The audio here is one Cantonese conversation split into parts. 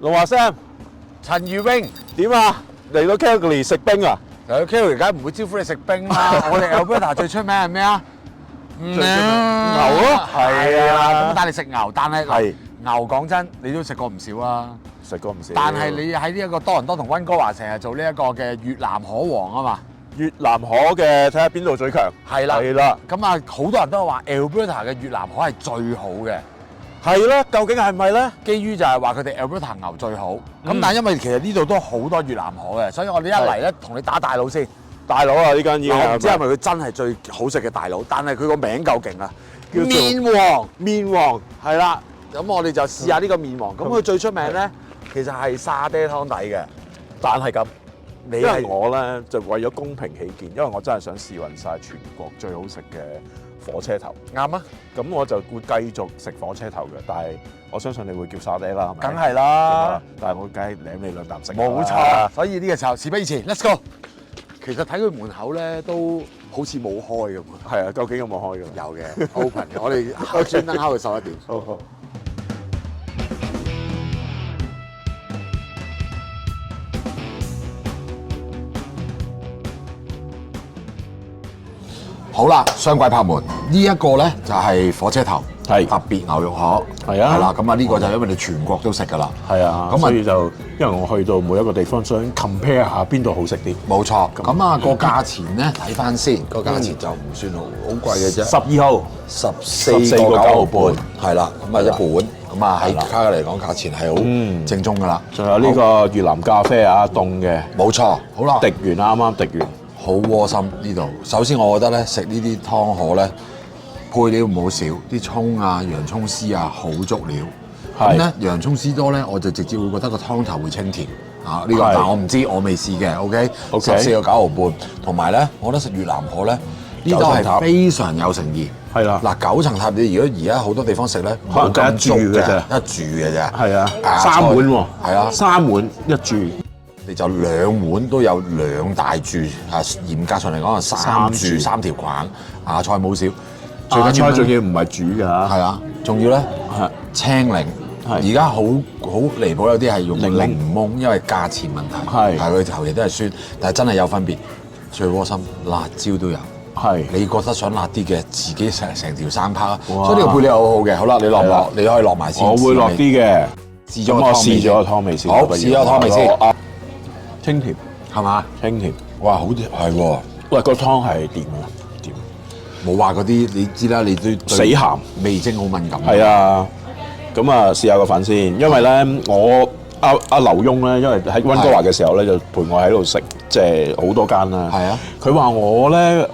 龍華 Sam 陳宇冰點啊？嚟到 Calgary 食冰啊？嚟到 Calgary 梗係唔會招呼你食冰啦。我哋 Alberta 最出名係咩啊？最出名牛咯，係啊。咁帶你食牛，但係係牛講真，你都食過唔少啦。食過唔少。但係你喺呢一個多倫多同溫哥華成日做呢一個嘅越南河王啊嘛。越南河嘅睇下邊度最強。係啦，係啦。咁啊，好多人都話 Alberta 嘅越南河係最好嘅。係啦，究竟係唔係咧？基於就係話佢哋 Alberta 牛最好。咁但係因為其實呢度都好多越南河嘅，所以我哋一嚟咧同你打大佬先。大佬啊！呢間已經我唔知係咪佢真係最好食嘅大佬，但係佢個名夠勁啊！叫做麵王，麵王係啦。咁我哋就試下呢個麵王。咁佢最出名咧，其實係沙爹湯底嘅。但係咁，你因為係我咧就為咗公平起見，因為我真係想試勻晒全國最好食嘅火車頭。啱啊！咁我就會繼續食火車頭嘅，但係我相信你會叫沙爹啦，係咪？梗係啦，但係我梗係舐你兩啖食。冇錯。所以呢個時候事不宜遲 ，Let's go。其實睇佢門口咧都好似冇開咁啊。係啊，究竟有冇開㗎？有嘅 ，open 嘅。我哋專登敲佢11點。好好。好啦，雙櫃拍門，呢一個咧就係火車頭，係特別牛肉河，係啊係啦，咁啊呢個就因為你全國都食㗎啦，係啊，咁所以就因為我去到每一個地方想 compare 下邊度好食啲。冇錯。咁啊個價錢咧睇翻先，個價錢就唔算好貴嘅啫。12號14個9毫半，係啦，咁啊一本，咁啊喺係啦卡嘅嚟講價錢係好正宗㗎啦。仲有呢個越南咖啡啊，凍嘅，冇錯，好啦，滴完啱啱滴完。好窩心呢度。首先我覺得咧食呢啲湯河咧配料唔好少，啲葱啊、洋葱絲啊好足料。咁咧洋葱絲多咧，我就直接會覺得個湯頭會清甜啊！呢個但我唔知，我未試嘅。OK， 14個9毫半。同埋咧，我覺得食越南河咧呢度係非常有誠意。係啦，嗱9層塔你如果而家好多地方食咧，可能得一注嘅啫，一注嘅啫。係啊，3碗喎。係啊，3碗一注。你就2碗都有2大注啊！嚴格上嚟講係3注3條框，芽菜冇少。芽菜仲要唔係煮㗎嚇。係啊，仲要咧青檸。而家好離譜，有啲係用檸檬，因為價錢問題。係佢頭嘢都係酸，但係真係有分別。最窩心辣椒都有。係你覺得想辣啲嘅，自己成條生拋。所以呢個配料好好嘅。好啦，你落唔落？你可以落埋先。我會落啲嘅。試咗我試咗個湯味先。好，試咗湯味先。清甜係嘛？清甜，哇，好甜係喎！喂，個湯係掂啊，掂！冇話嗰啲，你知啦，你對死鹹味精好敏感。係啊，咁啊試下個粉先，因為咧我阿劉翁咧，因為喺溫哥華嘅時候咧，就陪我喺度食，即係好多間啦。係啊，佢話我咧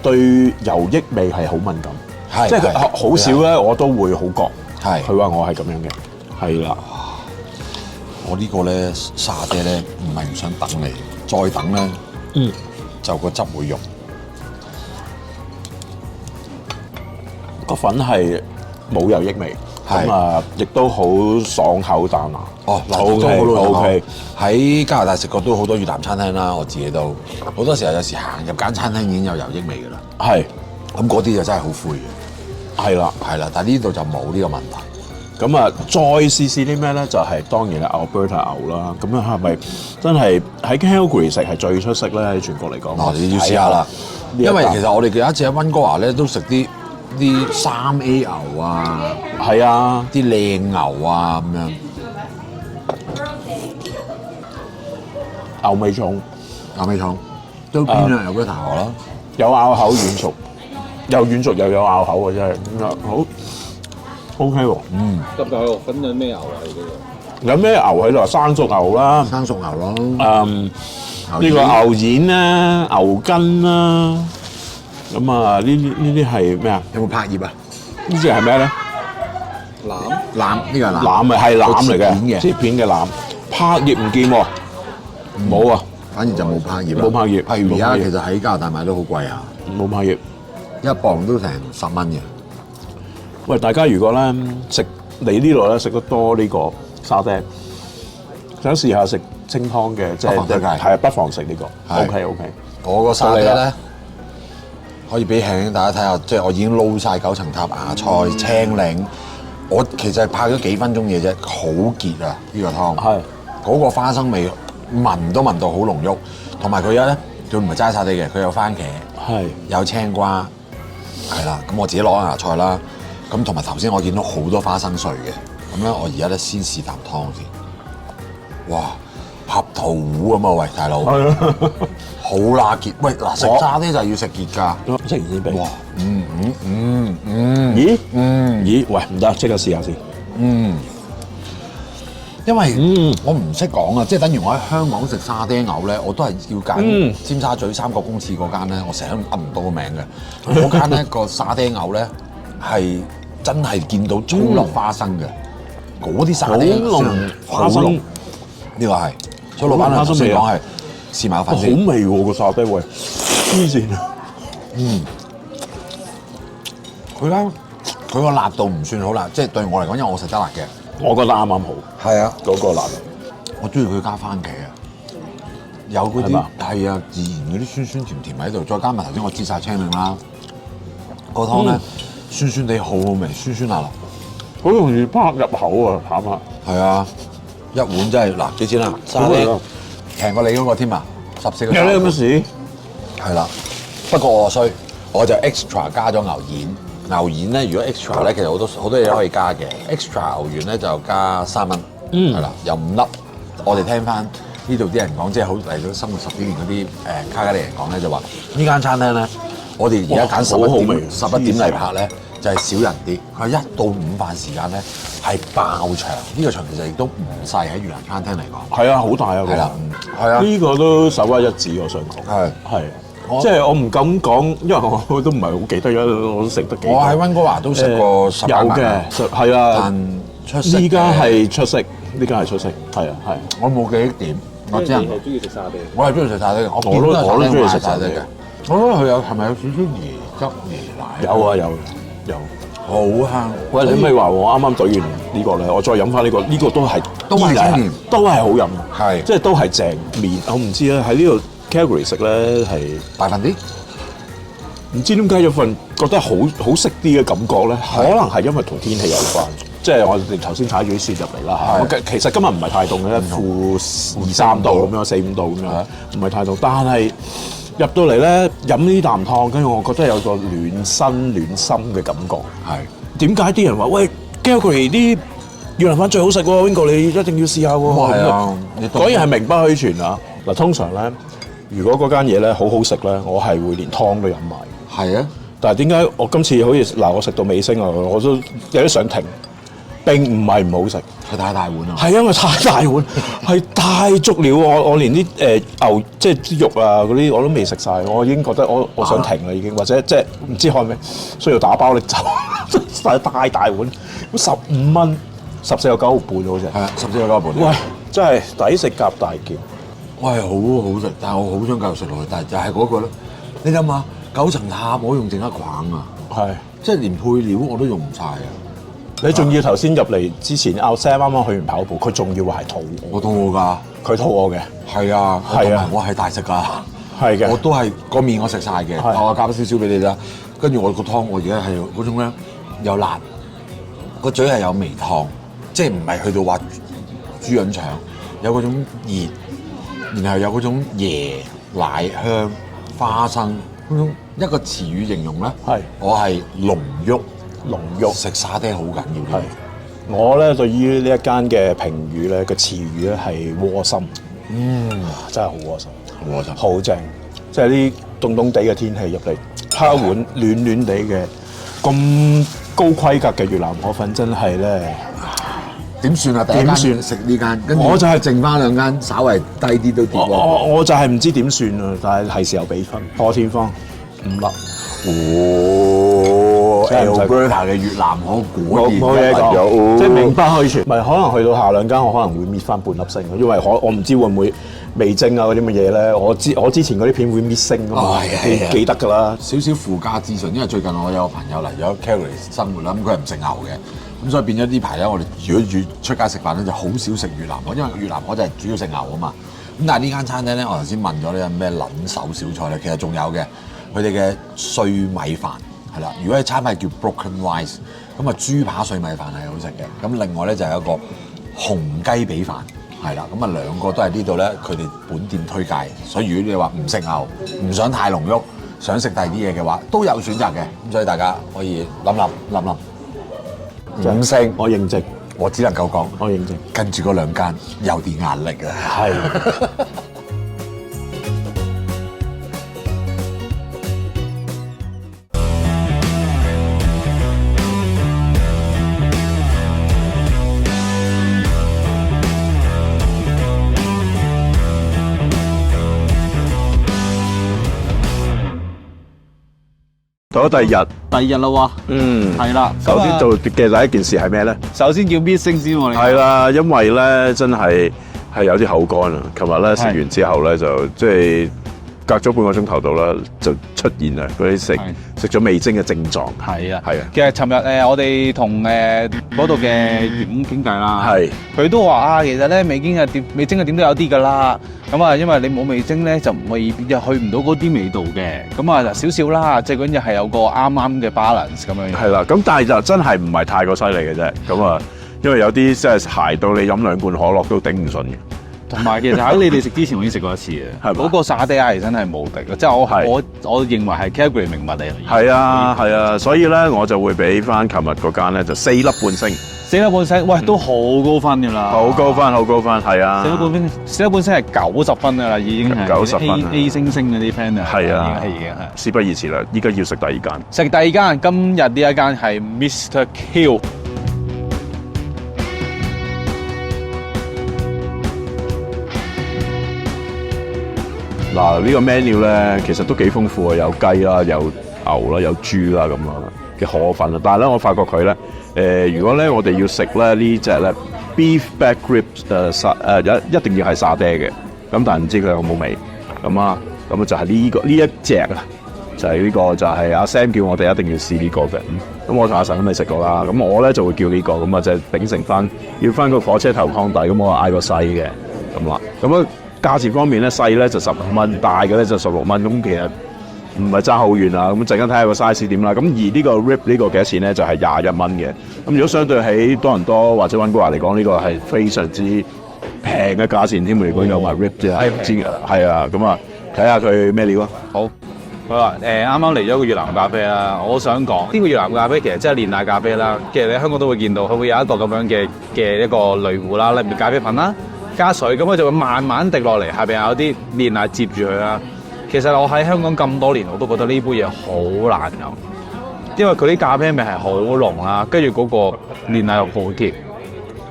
對油益味係好敏感，即係好少咧我都會好覺。係，佢話我係咁樣嘅，係啦。我呢個咧沙爹咧唔係唔想等你，再等咧，就個汁會溶。個粉係冇油益味，咁啊亦都好爽口彈牙。哦，嗱都好 OK。喺加拿大食過都好多越南餐廳啦，我自己都好多時候有時行入間餐廳已經有油益味㗎啦。係，咁嗰啲就真係好灰嘅。係啦，係啦，但係呢度就冇呢個問題。咁啊，再試啲咩咧？就係當然係 Alberta 牛啦。咁樣係咪真係喺 Calgary 食係最出色咧？喺全國嚟講，嗱，你要試下啦。因為其實我哋有一次喺溫哥華咧都食啲3A 牛啊，係啊，啲靚牛啊咁樣。牛味重，都偏向 Alberta 河啦。有咬口軟熟，又軟熟又有咬口啊！真係咁啊，好。OK 喎，咁牛肉粉有咩牛啊？有咩牛喺度？生熟牛啦，生熟牛咯。呢個牛腱啦、牛筋啦，咁啊呢啲係咩啊？有冇柏葉啊？呢隻係咩咧？腩呢個係腩。腩係腩嚟嘅，切片嘅腩。柏葉唔見喎，冇啊，反而就冇柏葉。冇柏葉。譬如而家其實喺加拿大買都好貴啊，冇柏葉，一磅都成10蚊嘅。喂，大家如果咧食你呢度咧食得多呢個沙爹，想試下食清湯嘅，即係係不妨食呢個。OK。我個沙爹咧可以俾輕大家睇下，即係我已經撈晒9層塔、芽菜、青檸、我其實係拍咗幾分鐘嘢啫，好結啊！呢個湯係嗰個花生味，聞都聞到好濃郁，同埋佢咧，佢唔係齋沙地嘅，佢有番茄，係有青瓜，係啦。咁我自己攞芽菜啦，咁同埋頭先我見到好多花生碎嘅，咁咧我而家咧先試啖湯先。哇！合桃糊咁啊，喂，大佬，好辣結。喂，嗱，食沙爹就係要食結㗎。食完先俾。哇！咦？喂，唔得，即刻試下先。因為我唔識講啊，即係等於我喺香港食沙爹牛咧，我都係要揀尖沙咀三角公廁嗰間咧，我成日都噏唔到個名嘅。嗰間咧個沙爹牛咧係真係見到葱落花生嘅，嗰啲沙爹花生呢個係。所以老闆娘頭先講係試埋個粉先。好味喎個沙爹，喂，黐線啊！佢個辣度唔算好辣，即係對我嚟講，因為我食得辣嘅，我覺得啱啱好。係啊，嗰個辣，我中意佢加番茄啊，有嗰啲係啊，自然嗰啲酸酸甜甜喺度，再加埋頭先我擠晒青檸啦，個湯咧酸酸地好好味，酸酸辣辣，好容易拍入口啊，淡下。係啊。一碗真係嗱幾錢啊？沙爹平過你嗰個添啊，14個。有呢咁嘅事？係啦，不過我衰，我就 extra 加咗牛丸。牛丸咧，如果 extra 咧，其實好多嘢都可以加嘅。extra 牛丸咧就加3蚊，係啦，有5粒。我哋聽翻呢度啲人講，即係好嚟咗生活10幾年嗰啲卡加利人講咧，就話呢間餐廳咧，我哋而家揀11點嚟拍咧。就係少人啲，佢1到5飯時間咧係爆場，呢個場其實亦都唔細喺越南餐廳嚟講。係啊，好大啊！係啦，係啊，呢個都首屈一指，我想講。係，即係我唔敢講，因為我都唔係好記得咗，我都食得幾。我喺溫哥華都食過10間。有嘅，係啊，但出色。呢間係出色，呢間係出色，係啊，係。我冇記憶點，我只能。你係中意食沙爹？我係中意食沙爹嘅，我都中意食沙爹嘅。我覺得佢有係咪有少少椰汁椰奶？有啊，有好香。喂，你咪話我啱啱懟完呢個咧，我再飲翻呢個，呢個都係都係好飲，係即係都係正面。我唔知咧喺呢度 Calgary 食咧係大份啲，唔知點解有份覺得好食啲嘅感覺咧，可能係因為同天氣有關。即係我哋頭先踩住啲雪入嚟啦嚇，其實今日唔係太凍嘅，-2-3度咁樣，4-5度咁樣，唔係太凍，但係。入到嚟咧飲呢啖湯，跟住我覺得有個暖身暖心嘅感覺。係點解啲人話喂 Calgary 啲越南飯最好食喎？Wingo 你一定要試下喎。係啊，果然係名不虛傳啊！嗱，通常咧，如果嗰間嘢咧好好食咧，我係會連湯都飲埋。係啊，但係點解我今次好似嗱，我食到尾聲啊，我都有啲想停。並唔係唔好食，係太大碗啊！係因為太大碗，係太足料。我連啲牛即係啲肉啊嗰啲我都未食晒，我已經覺得我想停啦已經，或者即係唔知開咩，需要打包拎走。太大碗，15蚊，14個9毫半好似。係啊，14個9毫半。喂，真係抵食夾大件。喂，好好食，但係我好想繼續食落去，但係就係嗰個咧。你諗下，9層塔我用剩一框啊，係，即係連配料我都用唔晒啊！你仲要頭先入嚟之前，阿 Sam 啱啱去完跑步，佢仲要話係肚餓。我肚餓㗎，佢肚餓嘅。係啊，係啊，我係大食㗎。係嘅，我都係個麵我食晒嘅，我加少少俾你啦。跟住我個湯，我而家係嗰種咧有辣，個嘴係有微燙，即係唔係去到話豬潤腸，有嗰種熱，然後有嗰種椰奶香花生嗰種一個詞語形容咧，係我係濃郁。濃郁食沙爹好緊要嘅。我咧對於呢一間嘅評語咧個詞語咧係窩心，真係好窩心，好窩心，好正。即係啲凍凍地嘅天氣入嚟，蝦碗暖暖地嘅咁高規格嘅越南河粉，真係咧點算啊？點算食呢間？跟住我就係剩翻2間，稍為低啲都跌。我就係唔知點算啊！但係時候俾分，破天荒5粒。Alberta 嘅越南河果然冇嘢講，即係名不虛傳。唔係可能去到下2間，我可能會搣翻半粒星，因為我唔知會唔會味精啊嗰啲乜嘢咧。我之前嗰啲片會搣星㗎嘛，記得㗎啦。少少附加資訊，因為最近我有個朋友嚟咗 Calgary 生活啦，咁佢係唔食牛嘅，咁所以變咗呢排咧，我哋如果出街食飯咧，就好少食越南河，因為越南河就係主要食牛啊嘛。咁但係呢間餐廳咧，我頭先問咗你有咩撚手小菜咧，其實仲有嘅，佢哋嘅碎米飯。係啦，如果係餐牌叫 Broken Rice，咁啊豬扒碎米飯係好食嘅。咁另外咧就有一個紅雞髀飯，係啦。咁啊兩個都係呢度咧，佢哋本店推介。所以如果你話唔食牛，唔想太濃郁，想食第二啲嘢嘅話，都有選擇嘅。咁所以大家可以諗。5星，我認證，我只能夠講，我認證。跟住嗰兩間有啲壓力啊。係。到咗第二日啦喎，係啦。首先做嘅第一件事係咩咧？首先叫 missing 先喎，係啦，因為咧真係有啲口乾啊。琴日咧食完之後咧就即係隔咗半個鐘頭到啦，就出現啦嗰啲食咗味精嘅症狀。係啊。其實尋日我哋同嗰度嘅員工傾偈啦，佢都話其實咧味精嘅點都有啲㗎啦。咁啊，因為你冇味精咧，就未必去唔到嗰啲味道嘅。咁啊，少少啦，即係嗰啲係有個啱啱嘅 balance 咁樣。係啦，咁但係就真係唔係太過犀利嘅啫。咁啊，因為有啲真係鞋到你飲2罐可樂都頂唔順嘅。同埋其實喺你哋食之前我已經食過一次嘅，嗰個沙爹亞真係無敵嘅，即係我認為係 category 名物嚟嘅。係啊，所以咧我就會俾翻琴日嗰間咧就4粒半星。4粒半星，喂，都好高分㗎啦！好高分，係啊！4粒半星係90分㗎啦，已經係90分 A 星嗰啲 friend 啊，係啊，已經係。事不宜遲啦，依家要食第二間。食第二間，今日呢一間係 Mr. Q。嗱，呢個 menu 咧其實都幾豐富啊，有雞啦，有牛啦，有豬啦咁啊嘅河粉啊。但係咧，我發覺佢咧，如果咧我哋要食咧呢隻咧 beef back ribs 一定要係沙爹嘅。咁但係唔知佢有冇味咁啊？咁就係呢一隻啊，就係呢個就係阿 Sam 叫我哋一定要試呢個嘅。咁我同阿神都未食過啦。咁我咧就會叫呢個咁啊，就係秉承翻要翻個火車頭湯底。咁我嗌個細嘅咁啦。咁啊。價錢方面咧，細咧就15蚊，大嘅咧就16蚊，咁其實唔係爭好遠啊。咁陣間睇下個 size 點啦。咁而呢個 rib 呢個幾多錢咧？就係21蚊嘅。咁如果相對喺多倫多或者溫哥華嚟講，呢個係非常之平嘅價錢添。如果有埋 rib 啫，係啊。咁啊，睇下佢咩料啊？好。佢話啱啱嚟咗個越南咖啡啦，我想講呢個越南咖啡其實真係煉奶咖啡啦。其實你喺香港都會見到，佢會有一個咁樣嘅一個濾壺啦，裏面咖啡粉啦。加水咁佢就會慢慢滴落嚟，下邊有啲煉奶接住佢啦。其實我喺香港咁多年，我都覺得呢杯嘢好難飲，因為佢啲咖啡味係好濃啦，跟住嗰個煉奶又好甜，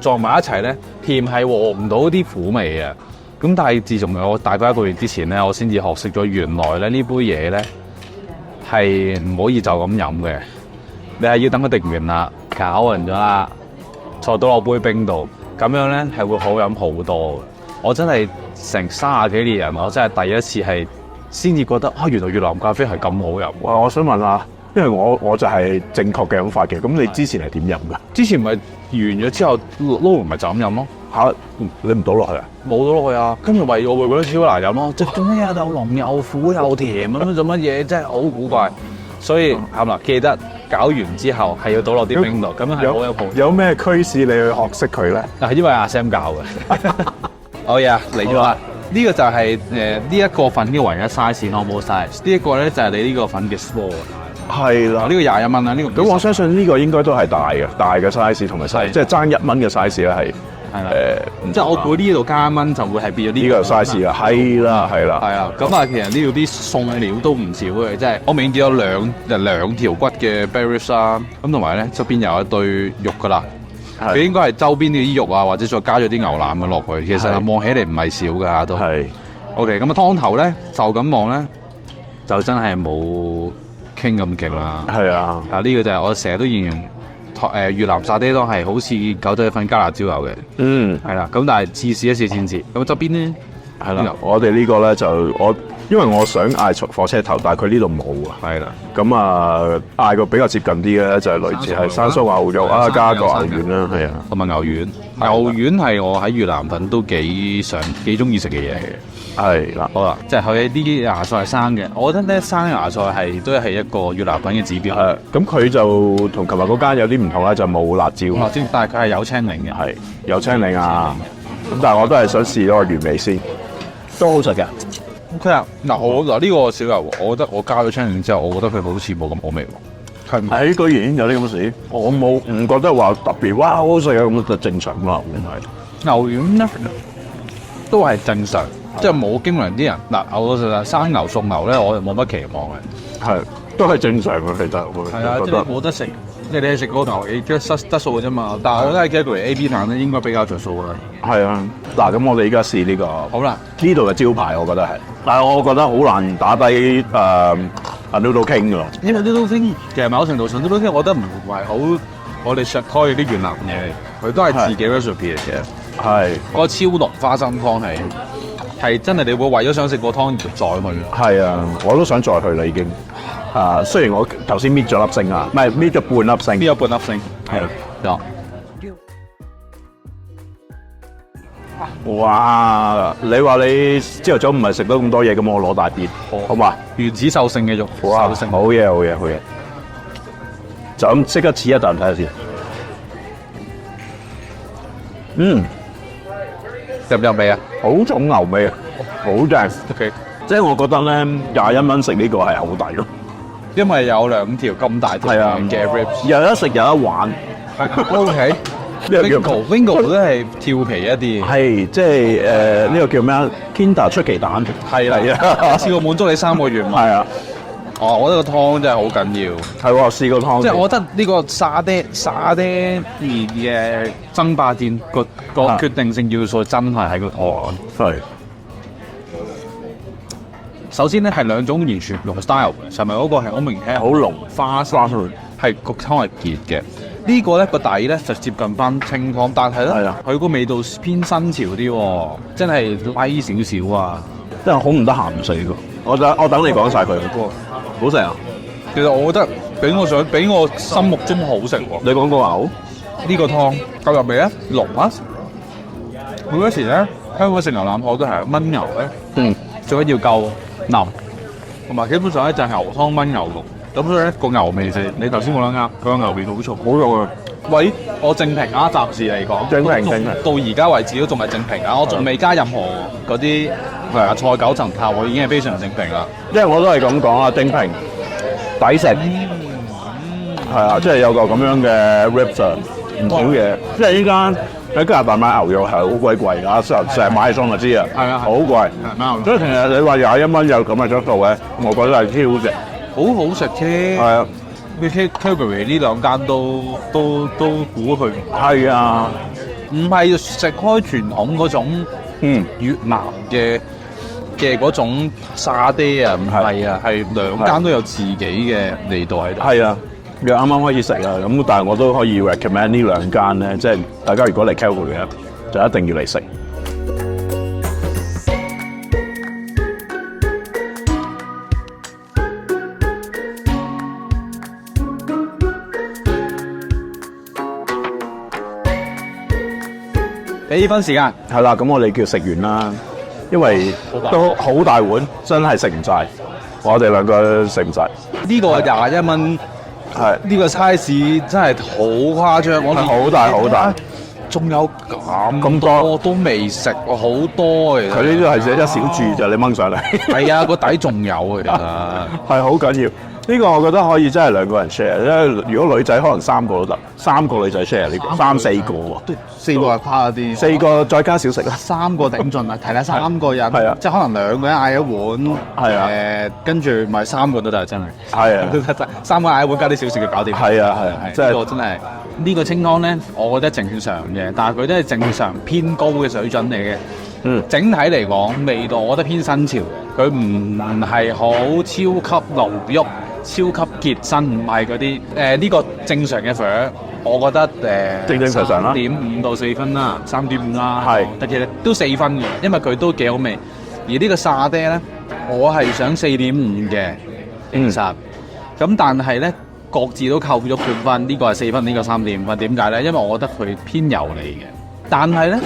撞埋一齊咧，甜係和唔到啲苦味啊。咁但係自從我大概1個月之前咧，我先至學識咗原來咧呢杯嘢咧係唔可以就咁飲嘅，你係要等佢滴完啦，攪勻咗啦，再倒落杯冰度。咁樣咧係會好飲好多嘅。我真係成30幾年人，我真係第一次係先至覺得原來越南咖啡係咁好飲。哇！我想問下，因為我就係正確嘅飲法嘅。咁你之前係點飲㗎？之前咪完咗之後撈完咪就咁飲咯。你唔倒落去啊？冇倒落去啊！跟住咪我會覺得超難飲咯。即係做乜嘢又濃又苦又甜咁樣做乜嘢？真係好古怪。所以係啦，記得搞完之後係要倒落啲冰度，咁樣係好有鋪。有咩驅使你去學識佢咧？係因為阿 Sam 教嘅。好嘢，嚟咗啦！呢個就係呢一個粉嘅唯一 size，normal size。呢一個咧就係你呢個粉嘅 small。係啦，呢個21蚊啦，呢個。咁我相信呢個應該都係大嘅 size 同埋細，即係爭1蚊嘅 size 咧係。係啦，即係我估呢度加1蚊就會係變咗呢個 size 啊，係啦。係啊，咁啊，其實呢度啲餸料都唔少嘅，即係我明見有兩條骨嘅 bear ribs 啦，咁同埋咧側邊有一堆肉噶啦，佢應該係周邊啲肉啊，或者再加咗啲牛腩嘅落去，其實望起嚟唔係少㗎都。係。OK，咁啊湯頭咧就咁望咧，就真係冇傾咁勁啦。係啊，呢個就係我成日都形容。越南沙爹湯係好似狗仔粉加辣椒油嘅，係啦，咁但係試一試先至。咁側邊咧，係啦，我哋呢個咧就因為我想嗌火車頭，但係佢呢度冇啊。係啦，咁啊嗌個比較接近啲嘅就係類似係山蘇牛肉啊，加個牛丸啦，係啊，同埋牛丸。牛丸係我喺越南粉都幾中意食嘅嘢嚟嘅。係啦，好啦，即係佢啲芽菜係生嘅，我覺得咧生芽菜都係一個越南粉嘅指標。咁佢就同琴日嗰間有啲唔同啦，就冇辣椒。辣椒，但係佢係有青檸嘅。係有青檸啊，咁但係我都係想試咗個原味先，都好食嘅。OK 啊，嗱呢個小牛，我覺得我加咗青檸之後，我覺得佢好似冇咁好味喎。係咪？居然有啲咁嘅事，我唔覺得話特別哇好好食啊，咁就正常啦，牛丸咧都係正常。即係冇經常啲人嗱，我老實實生牛熟牛咧，我就冇乜期望嘅。係都係正常嘅，其實係啊，即係冇得食，即係你係食嗰個牛，你即係質素嘅啫嘛。但係我覺得 category A B 飯咧應該比較着數啦。係啊，嗱咁我哋而家試呢個好啦，呢度嘅招牌，我覺得係，但係我覺得好難打低Noodle King 㗎咯。因為 Noodle King 其實某程度上 Noodle King 我覺得唔係好我哋食開啲越南嘢，佢都係自己 recipe 嚟嘅。係嗰個超濃花生湯係真係你會為咗想食個湯而再去。係啊，我都想再去啦已經。雖然我頭先搣咗粒星啊，唔係搣咗半粒星。搣咗半粒星。係。哇！你話你朝頭早唔係食到咁多嘢，咁我攞大碟，好嘛？原始獸性嘅肉，哇！獸性好嘢，好嘢，好嘢！就咁即刻切一啖睇下先。入唔入味啊？好重牛味啊，好正。OK，即係我覺得咧，21蚊食呢個係好抵咯。因為有兩條咁大條嘅 ribs，有得食有得玩。OK。Wingo 都係調皮一啲，係即係呢個叫咩啊 ？Kinder 出奇蛋係啊，試過滿足你3個願望。係啊，我覺得個湯真係好緊要。係喎，試個湯。即係我覺得呢個沙爹麵嘅爭霸戰個決定性要素真係喺個湯。係。首先咧係兩種完全唔同 style 嘅，尋日嗰個係好明顯好濃花生，係個湯係結嘅。呢個咧個底咧就接近翻清湯，但係咧佢個味道偏新潮啲喎，真係威少少啊！真係好唔得閒唔食呢個。我等你講晒佢。好食啊！其實我覺得比我心目中好食喎。你講個牛呢個湯夠入味咧，濃啊！好多時咧香港食牛腩河都係燜牛咧，最緊要夠腍，同埋基本上咧就係牛湯燜牛肉。咁所以咧個牛味你頭先講得啱，佢個牛味好重，好重啊！喂，我正評啊，暫時嚟講，正評到而家為止都仲係正評啊，我仲未加任何嗰啲菜九層塔，我已經係非常正評啦。因為我都係咁講啊，正評抵食，係啊，即係有個咁樣嘅 ribs 唔少嘢，即係依間喺加拿大買牛肉係好鬼貴㗎，成日買餸就知啊，係啊，好貴，所以其實你話21蚊有咁嘅質素嘅，我覺得係超值。好好食啫，係啊 ，Calgary 呢兩間都估佢係啊，唔係食開傳統嗰種越南嘅嗰種沙爹啊，唔係啊，係兩間都有自己嘅味道喺度。係啊，又啱啱可以食啊，咁但係我都可以 recommend 呢兩間咧，即係大家如果嚟 Calgary 咧，就一定要嚟食。俾分時間係啦，咁我哋叫食完啦，因為都好大碗，真係食唔晒。我哋兩個食唔晒。呢個21蚊，係呢個 size 真係好誇張，我好大好大，仲有咁多都未食喎，好多其實。佢呢度係寫一小注就你掹上嚟。係啊，個底仲有其實係好緊要。呢個我覺得可以真係兩個人 share，因為如果女仔可能3個都得，3個女仔 share 呢個，3、4個喎。4個係誇啲，4個再加少食啦，3個頂盡啦，係啦，3個人，係啊，即係可能2個人嗌一碗，係啊，跟住咪3個都得，真係，係啊，3個嗌一碗加啲小食就搞掂，係啊係啊，即係呢個真係呢個清湯咧，我覺得正常嘅，但係佢都係正常偏高嘅水準嚟嘅。整體嚟講味道我覺得偏新潮嘅，佢唔係好超級濃郁、超級結身，唔係嗰啲呢個正常嘅粉，我覺得正常常啦，3.5到4分啦，3.5啦，係，但其實都4分嘅，因為佢都幾好味。而呢個沙爹咧，我係想4.5嘅，其實咁但係咧各自都扣咗半分，呢個係4分，呢個3.5分。點解咧？因為我覺得佢偏油膩嘅，但係咧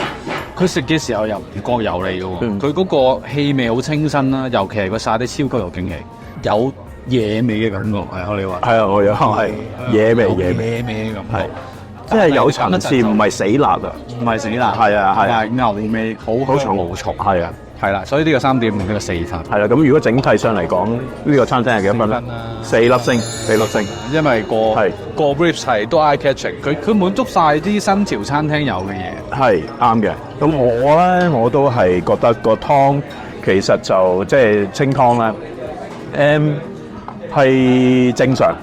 佢食嘅時候又唔覺油膩嘅喎，佢嗰個氣味好清新啦，尤其係個沙爹超級有驚喜，有野味嘅感覺係你話係啊，我有係野味嘅感覺。即係有層次，唔係死辣啊！唔係死辣，係啊係啊，牛味好重，係啊係啦，所以呢個3.5，呢個4分。係啦，咁如果整體上嚟講，呢個餐廳係幾多分咧？4粒星，4粒星。因為個 ribs 係都 eye catching，佢滿足晒啲新潮餐廳有嘅嘢。係啱嘅。咁我都係覺得個湯其實就即係清湯咧，係正常。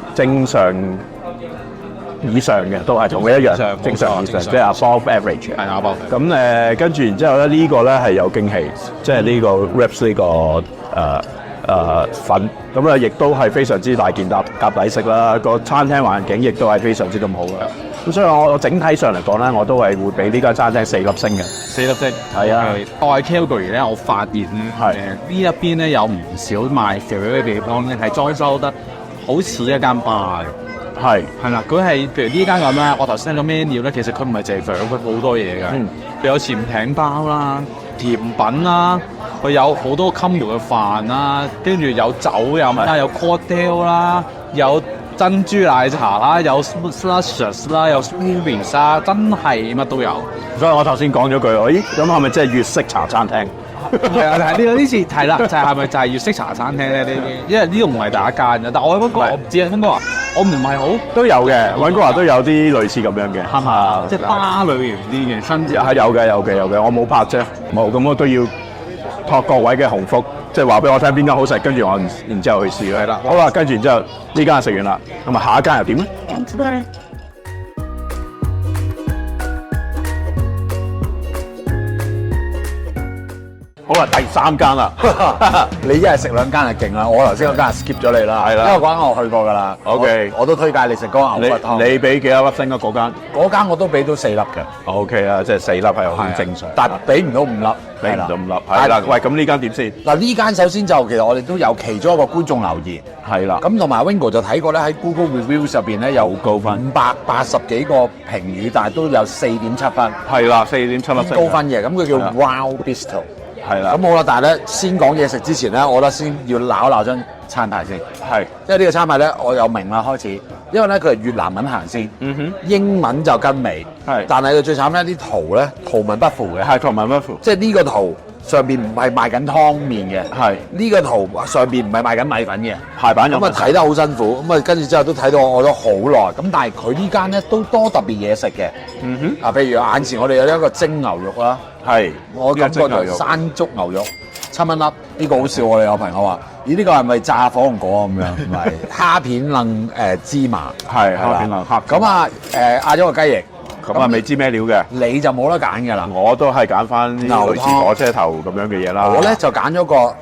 以上嘅都係同佢一樣，正常以上，即係 above average。係 above。咁跟住然之後咧，呢個咧係有驚喜，即係呢個 wraps 呢個粉，咁啊亦都係非常之大件夾抵食啦。個餐廳環境亦都係非常之咁好嘅。咁所以我整體上嚟講咧，我都係會俾呢間餐廳4粒星嘅。4粒星。係啊。我喺 Calgary 咧，我發現呢一邊咧有唔少賣肥嘅地方咧，係裝修得好似一間 bar 嘅。係啦，佢係譬如呢間咁咧，我頭先個 menu 咧，其實佢唔係淨係佢好多嘢㗎。佢有潛艇包啦、甜品啦，佢有好多 combo 嘅飯啦，跟住有酒飲啦，有 cocktail 啦，有珍珠奶茶啦，有 slushes 啦，有 smoothies 啦，真係乜都有。所以我頭先講咗句，咦，咁係咪即係粵式茶餐廳？係啊，呢次係啦，就係咪就係粵式茶餐廳咧？呢啲，因為呢度唔係第一間嘅，但我喺溫哥華我唔知啊，溫哥華我唔係好都有嘅，溫哥華都有啲類似咁樣嘅，係嘛？即係巴類型啲嘅，新節係有嘅，我冇拍啫，冇咁我都要託各位嘅鴻福，即係話俾我聽邊間好食，跟住我然之後去試啦。係啦，好啦，跟住然之後呢間食完啦，咁啊下一間又點咧？好啦，第3間啦，你一係食2間就勁啦，我頭先嗰間 skip 咗你啦，係啦，因為嗰間我去過㗎啦。OK，我都推介你食嗰個牛骨湯。你俾幾多粒星啊？嗰間？嗰間我都俾到4粒嘅。OK 啦，即係4粒係好正常，但俾唔到5粒，俾唔到5粒。係啦，喂，咁呢間點先？嗱，呢間首先就其實我哋都有其中一個觀眾留言，係啦。咁同埋 Wingo 就睇過咧，喺 Google Reviews 入邊咧有高分580幾個評語，但係都有4.7分。係啦，4.7粒星高分嘅，咁佢叫 Wow Bistro。係啦，咁好啦，但係咧先講嘢食之前咧，我覺得先要鬧一鬧張餐牌先。係，因為呢個餐牌咧，我有明啦開始，因為咧佢係越南文行先，英文就跟尾。係，但係佢最慘咧啲圖咧圖文不符嘅。係圖文不符，即係呢個圖上邊唔係賣緊湯麵嘅，係呢個圖上邊唔係賣緊米粉嘅，排版咁啊睇得好辛苦，咁啊跟住之後都睇到我咗好耐，咁但係佢呢間咧都多特別嘢食嘅。譬如眼前我哋有一個蒸牛肉啦。係，我感覺就山竹牛肉7蚊粒，呢個好笑。我哋有朋友話：咦，呢個係咪炸火龍果咁樣？唔係，蝦片撚芝麻，係蝦片撚蝦。咁啊嗌咗個雞翼，咁啊未知咩料嘅，你就冇得揀㗎啦。我都係揀翻啲類似火車頭咁樣嘅嘢啦。我咧就揀咗個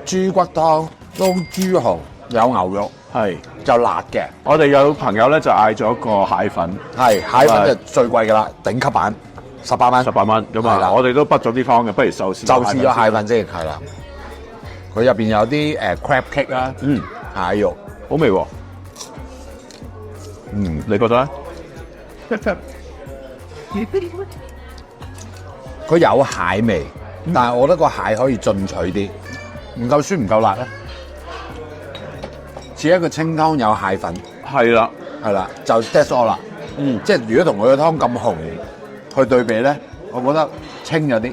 豬骨湯，撈豬蠔，有牛肉，係就辣嘅。我哋有朋友咧就嗌咗個蟹粉，係蟹粉就最貴㗎啦，頂級版。18蚊咁啊！我哋都畢咗啲湯嘅，不如就試咗蟹粉先，係啦。佢入邊有啲crab cake 啦，蟹肉好味喎。你覺得咧？佢有蟹味，但係我覺得個蟹可以進取啲，唔夠酸唔夠辣咧。似一個清湯有蟹粉，係啦，就 that's all 啦。即係如果同佢嘅湯咁紅去對比咧，我覺得清咗啲。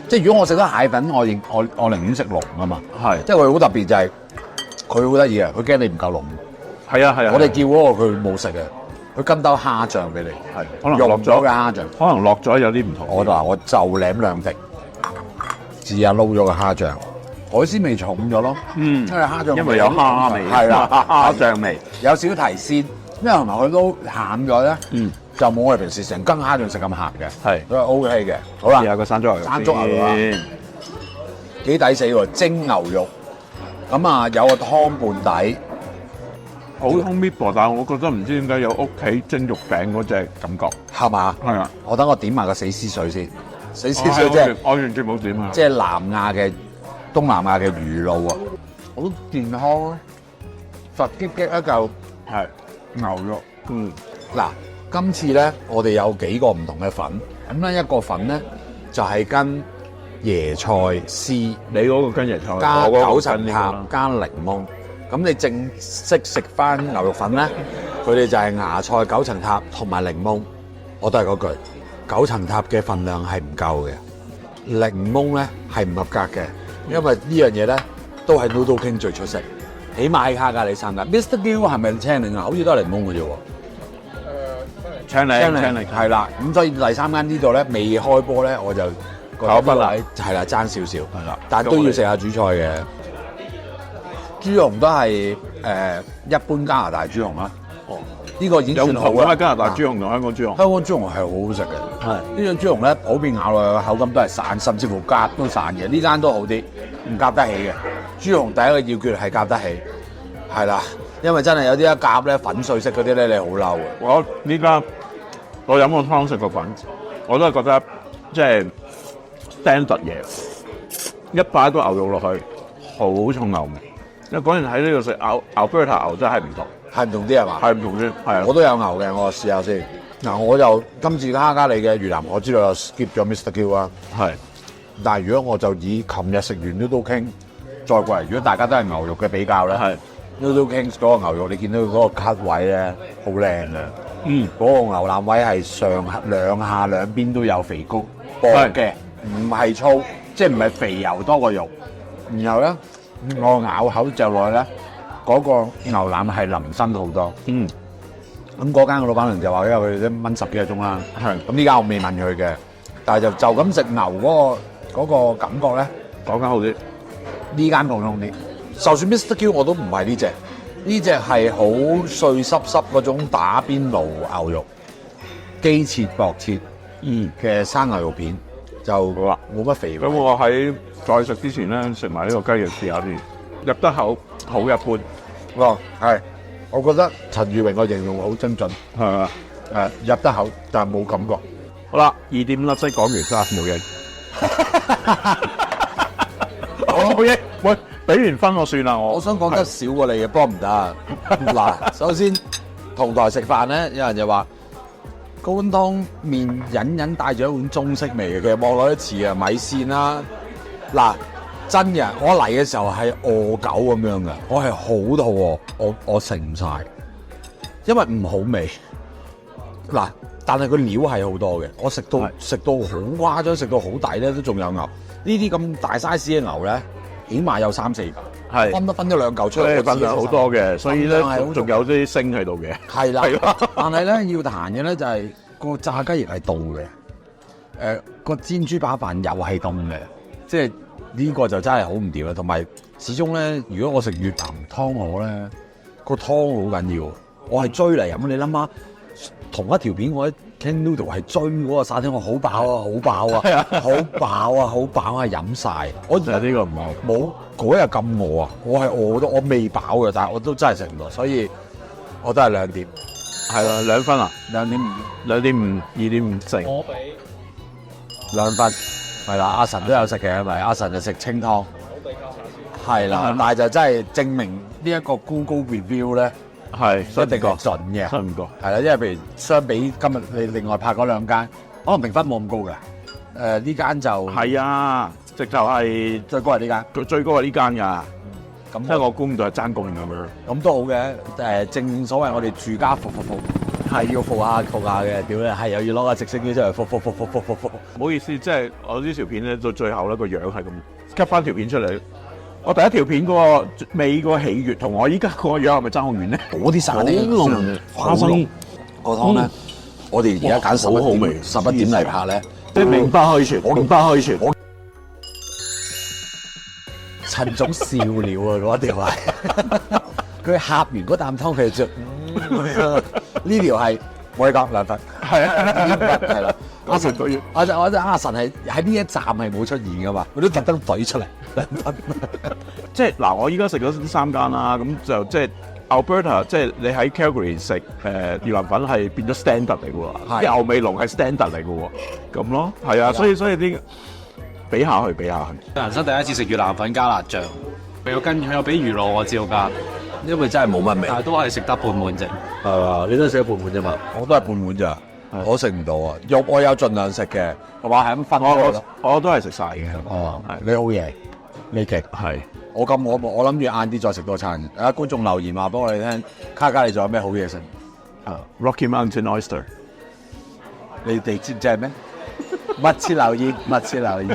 即係如果我食得蟹粉，我寧願食濃啊嘛。係，即係佢好特別就係佢好得意啊！佢驚你唔夠濃。係啊。我哋叫嗰個佢冇食嘅，佢跟兜蝦醬俾你。係，可能落咗嘅蝦醬，可能落咗有啲唔同。我就話我就舐2滴，試下撈咗個蝦醬，海鮮味重咗咯。因為蝦醬因為有蝦味，係啦，蝦醬味有少少提鮮，因為同埋佢撈鹹咗咧。就冇我哋平時成羹蝦醬食咁鹹嘅，係都係 OK 嘅。好啦，有個山竹牛肉，山竹牛肉啊，幾抵死喎！蒸牛肉，咁啊有個湯拌底，普通 meatball，但係我覺得唔知點解有屋企蒸肉餅嗰隻感覺，係嘛？係啊，我等我點埋個死屍水先，死屍水即係我完全冇點啊，即係南亞嘅東南亞嘅魚露啊，好健康啊，實擊擊一嚿係牛肉。嗱，今次咧我哋有幾個唔同嘅粉，咁咧一個粉咧就係跟椰菜絲，你嗰個跟椰菜，加我嗰個九層跟呢個啦塔加檸檬。咁你正式食翻牛肉粉咧，佢哋就係芽菜、九層塔同埋檸檬。我都係嗰句，九層塔嘅份量係唔夠嘅，檸檬咧係唔合格嘅，因為呢樣嘢咧都係 Noodle King 最出色。起碼喺卡加里山㗎 ，Mr. Gill 係咪青檸啊？好似都係檸檬嘅啫喎。青檸係啦，咁所以第三間呢度咧未開波咧，我就覺得呢位係啦爭少少，係啦，但都要食下主菜嘅。豬紅都係一般加拿大豬紅啦。哦，呢個已經有唔算好啦。同嘅加拿大豬紅同香港豬紅。香港豬紅係好好食嘅。係呢種豬紅咧，普遍咬落去口感都係散，甚至乎夾都散嘅。呢間都好啲，唔夾得起嘅。豬紅第一個要訣係夾得起，係啦，因為真係有啲一夾咧粉碎式嗰啲咧，你好嬲嘅。我呢家我飲個湯食個粉，我都係覺得即係 standard 嘢，一擺個牛肉落去，好重牛味。因為嗰陣喺呢度食Alberta牛真係唔同，係唔同啲係嘛？係唔同啲，係啊。我都有牛嘅，我試下先。嗱，我就今次卡加里嘅越南，我知道有 skip 咗 Mr. Gill 啊。係，但係如果我就以琴日食完 Noodle King 再過嚟，如果大家都係牛肉嘅比較咧，係 Noodle King 嗰個牛肉，你見到佢嗰個 cut 位咧，好靚嘅。嗰個牛腩位係上兩下兩邊都有肥膏薄嘅，唔係粗，即係唔係肥油多過肉。然後咧，我咬口就落去咧，嗰個牛腩係腍身好多。咁嗰間嘅老闆娘就話，因為佢哋都燜10幾個鐘啦。係。咁呢間我未問佢嘅，但係就咁食牛嗰個感覺咧，嗰間好啲。呢間普通啲。就算 Mr. Gill 我都唔係呢只，呢只係好碎濕濕嗰種打邊爐牛肉，機切薄切嘅生牛肉片，就好啦，冇乜肥味。咁我喺再食之前咧，食埋呢個雞翼試下先，入得口好一般。係，我覺得陳宇榮個形容好精準，係嘛？入得口，但係冇感覺。好啦，2點粒色講完啦，冇嘢。冇嘢，喂，俾完分我算啦，我想講得少過你嘅，不過唔得。嗱，首先同台食飯咧，有人就話嗰碗湯麵隱隱帶住一碗中式味嘅，其實望落都似啊米線啦。嗱，真嘅，我嚟嘅時候係餓狗咁樣嘅，我係好肚餓，我食唔晒，因為唔好味。嗱，但係個料係好多嘅，我食到好誇張，食到好抵咧，都仲有牛。呢啲咁大 size 嘅牛咧，起碼有3-4嚿，係分咗2嚿出嚟，分量好多嘅，所以咧仲有啲星喺度嘅。係啦，但係咧要彈嘅咧就係個炸雞翼係凍嘅，個煎豬扒飯又係凍嘅，即係呢個就真係好唔掂啦。同埋始終咧，如果我食越南湯河咧，個湯好緊要，我係追嚟飲。你諗下，同一條片我喺 King Noodle 係追嗰個沙丁，我好飽啊，好飽啊，好飽啊，好飽啊，飲晒。我就係呢個唔好。冇嗰日咁餓啊，我係餓到我未飽嘅，但係我都真係食唔落，所以我都係2點。係啦，2分啊2.5， 2.5， 2.5我俾2分，係啦，阿神都有食嘅，係咪？阿神就食清湯，係啦，但係就真係證明呢一個 Google review 咧，係一定係準嘅，信唔過。係啦，因為譬如相比今日你另外拍嗰2間，可能評分冇咁高嘅，呢間就係啊，直頭係最高係呢間，佢最高係呢間㗎。咁即係我估唔到係爭咁樣。咁都好嘅，正所謂我哋住家服，係要服下嘅，屌咧，係又要攞個直升機出嚟服。唔好意思，即係我呢條片咧到最後咧個樣係咁 cut 翻條片出嚟。我第一條片嗰個尾個喜悅同我依家個樣係咪爭好遠咧？嗰啲沙丁花生個湯咧，我哋而家揀好好味11點嚟拍咧，即係明白開全，明白開全。陳總笑了啊！嗰條係佢呷完嗰啖湯，佢就呢條係我哋講2分，係啊，係啦。阿神佢，我阿神係喺呢一站係冇出現噶嘛，佢都特登懟出嚟2分。即係嗱，我依家食咗3間啦，咁就即係 Alberta，即係你喺 Calgary 食越南粉係變咗 standard 嚟嘅喎，啲牛尾龍係 standard 嚟嘅喎，咁咯，係啊，所以啲比下去。人生第一次食越南粉加辣醬，佢有跟佢有俾魚露我照加，因為真係冇乜味。但係都係食得半碗啫。係嘛？你都係食咗半碗啫嘛？我都係半碗咋，我食唔到啊！肉我有盡量食嘅，係嘛？係咁分開咯。我都係食晒嘅。哦，你好嘢，你極係。我諗住晏啲再食多餐。有觀眾留言話俾我哋聽，卡加你仲有咩好嘢食？ Rocky Mountain Oyster。你哋知唔知係咩？密切留意，密切留意。